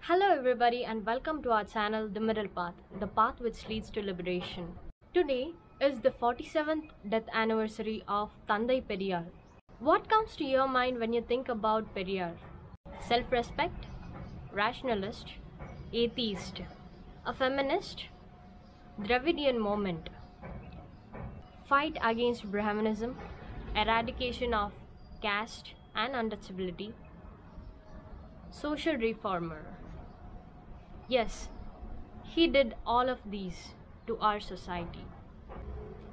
Hello everybody and welcome to our channel The Middle Path, the path which leads to liberation. Today is the 47th death anniversary of Thandai Periyar. What comes to your mind when you think about Periyar? Self-respect, rationalist, atheist, a feminist, Dravidian movement, fight against Brahmanism, eradication of caste and untouchability, social reformer. Yes, he did all of these to our society.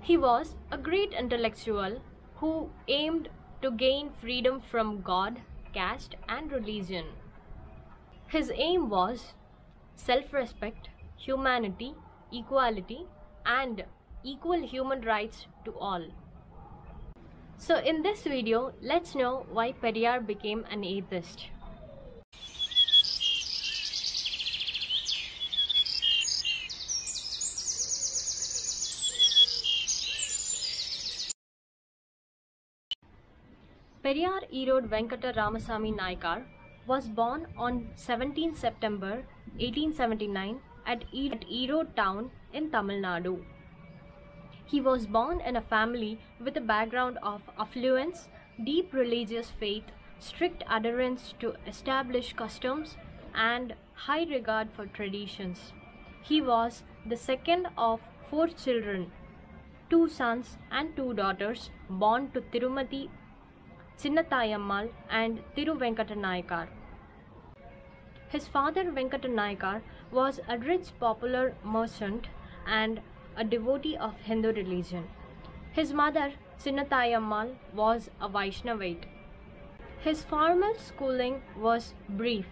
He was a great intellectual who aimed to gain freedom from God, caste and religion. His aim was self-respect, humanity, equality and equal human rights to all. So in this video, let's know why Periyar became an atheist. Periyar Erode Venkata Ramasamy Nayakar was born on 17 September 1879 at Erode town in Tamil Nadu. He was born in a family with a background of affluence, deep religious faith, strict adherence to established customs, and high regard for traditions. He was the second of 4 children, 2 sons and 2 daughters born to Tirumati Chinnatayammal and Thiru Venkata Nayakar. His father Venkata Nayakar was a rich popular merchant and a devotee of Hindu religion. His mother Chinnatayammal was a Vaishnavite. His formal schooling was brief.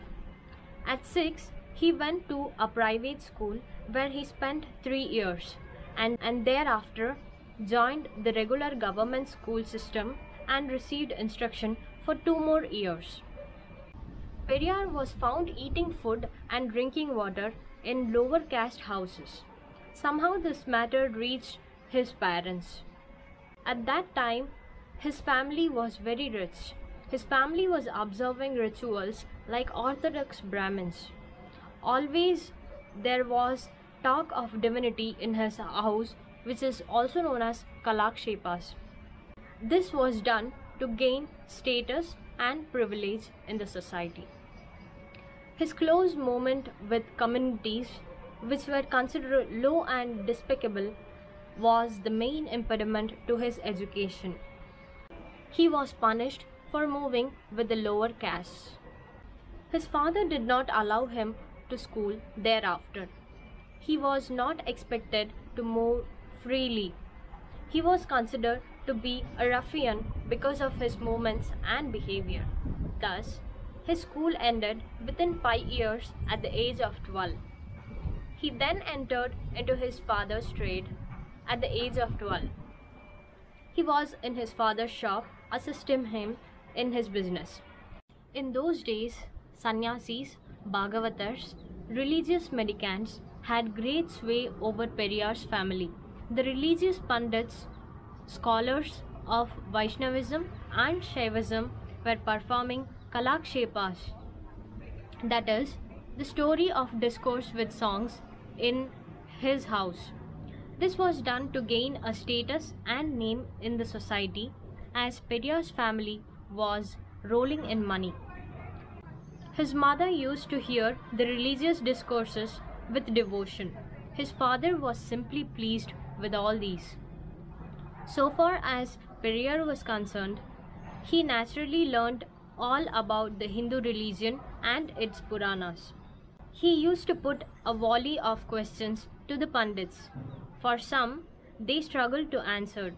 At 6, he went to a private school where he spent 3 years and thereafter joined the regular government school system and received instruction for 2 more years. Periyar was found eating food and drinking water in lower caste houses. Somehow this matter reached his parents. At that time, his family was very rich. His family was observing rituals like Orthodox Brahmins. Always there was talk of divinity in his house, which is also known as Kalakshepas. This was done to gain status and privilege in the society. His close moment with communities which were considered low and despicable was the main impediment to his education. He was punished for moving with the lower castes. His father did not allow him to school thereafter. He was not expected to move freely. He was considered to be a ruffian because of his movements and behavior. Thus, his school ended within 5 years at the age of 12. He then entered into his father's trade at the age of 12. He was in his father's shop, assisting him in his business. In those days, sannyasis, bhagavatars, religious mendicants had great sway over Periyar's family. The religious pundits, scholars of Vaishnavism and Shaivism were performing Kalakshepas, that is, the story of discourse with songs in his house. This was done to gain a status and name in the society, as Periyar's family was rolling in money. His mother used to hear the religious discourses with devotion. His father was simply pleased with all these. So far as Periyar was concerned, he naturally learned all about the Hindu religion and its Puranas. He used to put a volley of questions to the Pandits. For some, they struggled to answer.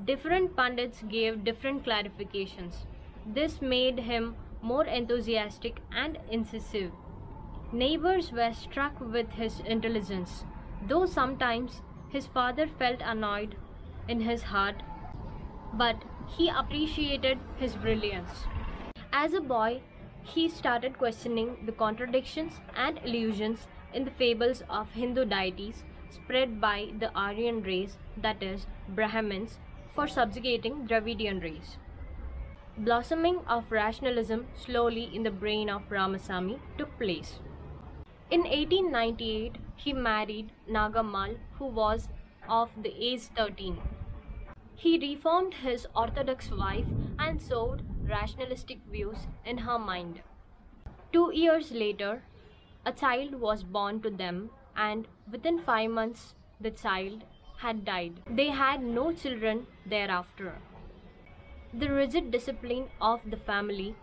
Different Pandits gave different clarifications. This made him more enthusiastic and incisive. Neighbors were struck with his intelligence, though sometimes his father felt annoyed in his heart, but he appreciated his brilliance. As a boy, he started questioning the contradictions and illusions in the fables of Hindu deities spread by the Aryan race, that is, Brahmins, for subjugating Dravidian race. Blossoming of rationalism slowly in the brain of Ramasamy took place. In 1898, he married Nagammal, who was of the age 13. He reformed his orthodox wife and sowed rationalistic views in her mind. 2 years later, a child was born to them, and within 5 months, the child had died. They had no children thereafter. The rigid discipline of the family,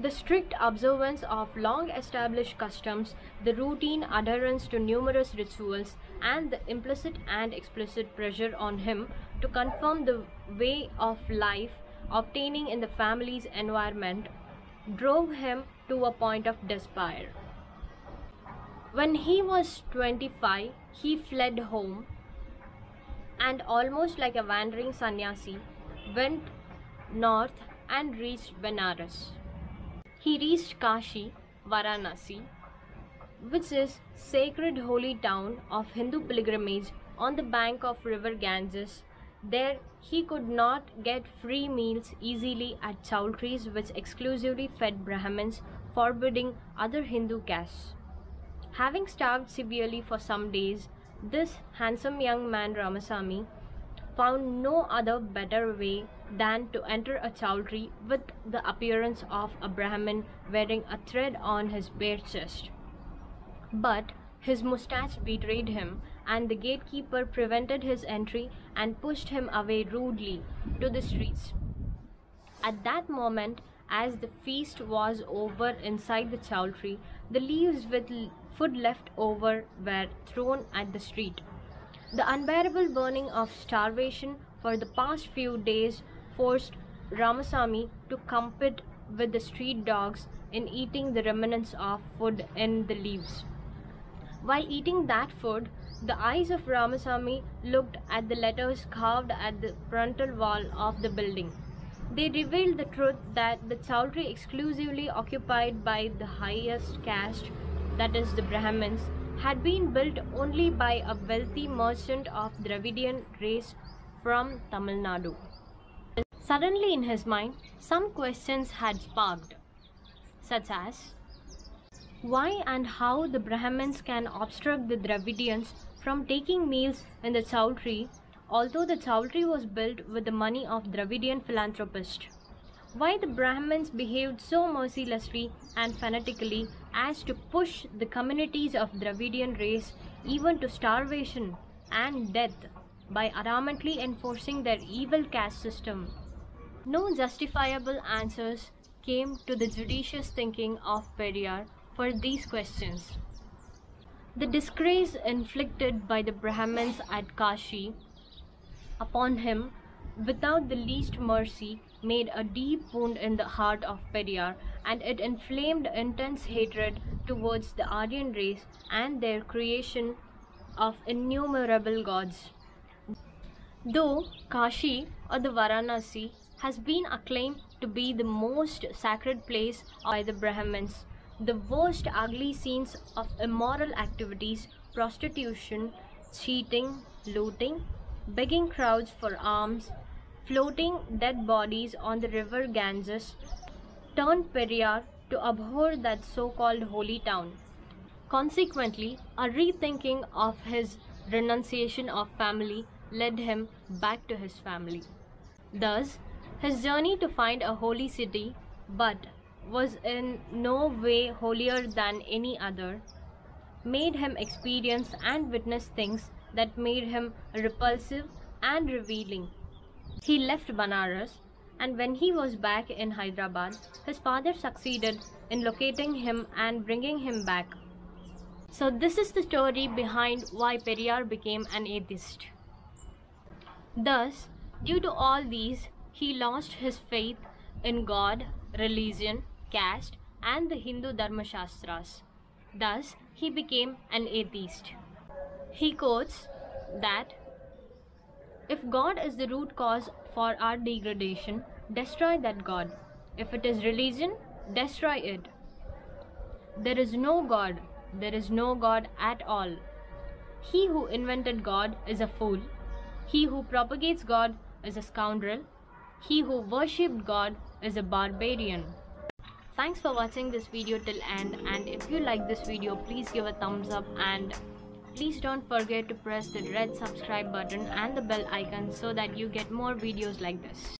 the strict observance of long-established customs, the routine adherence to numerous rituals, and the implicit and explicit pressure on him to conform the way of life obtaining in the family's environment drove him to a point of despair. When he was 25, he fled home and, almost like a wandering sannyasi, went north and reached Benares. He reached Kashi, Varanasi, which is sacred holy town of Hindu pilgrimage on the bank of river Ganges. There he could not get free meals easily at chowdhuries which exclusively fed Brahmins, forbidding other Hindu castes. Having starved severely for some days, this handsome young man Ramasamy found no other better way than to enter a chowdhury with the appearance of a Brahmin wearing a thread on his bare chest. But his moustache betrayed him, and the gatekeeper prevented his entry and pushed him away rudely to the streets. At that moment, as the feast was over inside the chowdhury, the leaves with food left over were thrown at the street. The unbearable burning of starvation for the past few days forced Ramasamy to compete with the street dogs in eating the remnants of food in the leaves. While eating that food, the eyes of Ramasamy looked at the letters carved at the frontal wall of the building. They revealed the truth that the chowdhury exclusively occupied by the highest caste, that is the Brahmins, had been built only by a wealthy merchant of Dravidian race from Tamil Nadu. Suddenly in his mind, some questions had sparked, such as why and how the Brahmins can obstruct the Dravidians from taking meals in the chowdhury, although the chowdhury was built with the money of Dravidian philanthropists. Why the Brahmins behaved so mercilessly and fanatically as to push the communities of Dravidian race even to starvation and death by adamantly enforcing their evil caste system. No justifiable answers came to the judicious thinking of Periyar for these questions. The disgrace inflicted by the Brahmins at Kashi upon him without the least mercy made a deep wound in the heart of Periyar, and it inflamed intense hatred towards the Aryan race and their creation of innumerable gods. Though Kashi or the Varanasi has been acclaimed to be the most sacred place by the Brahmins, the worst ugly scenes of immoral activities, prostitution, cheating, looting, begging crowds for alms, floating dead bodies on the river Ganges, turned Periyar to abhor that so-called holy town. Consequently, a rethinking of his renunciation of family led him back to his family. Thus, his journey to find a holy city, but was in no way holier than any other, made him experience and witness things that made him repulsive and revealing. He left Banaras, and when he was back in Hyderabad, his father succeeded in locating him and bringing him back. So this is the story behind why Periyar became an atheist. Thus, due to all these, he lost his faith in God, religion, caste, and the Hindu Dharma Shastras. Thus, he became an atheist. He quotes that, "If God is the root cause for our degradation, destroy that God. If it is religion, destroy it. There is no God. There is no God at all. He who invented God is a fool. He who propagates God is a scoundrel. He who worshipped God is a barbarian." Thanks for watching this video till end, and if you like this video, please give a thumbs up and please don't forget to press the red subscribe button and the bell icon so that you get more videos like this.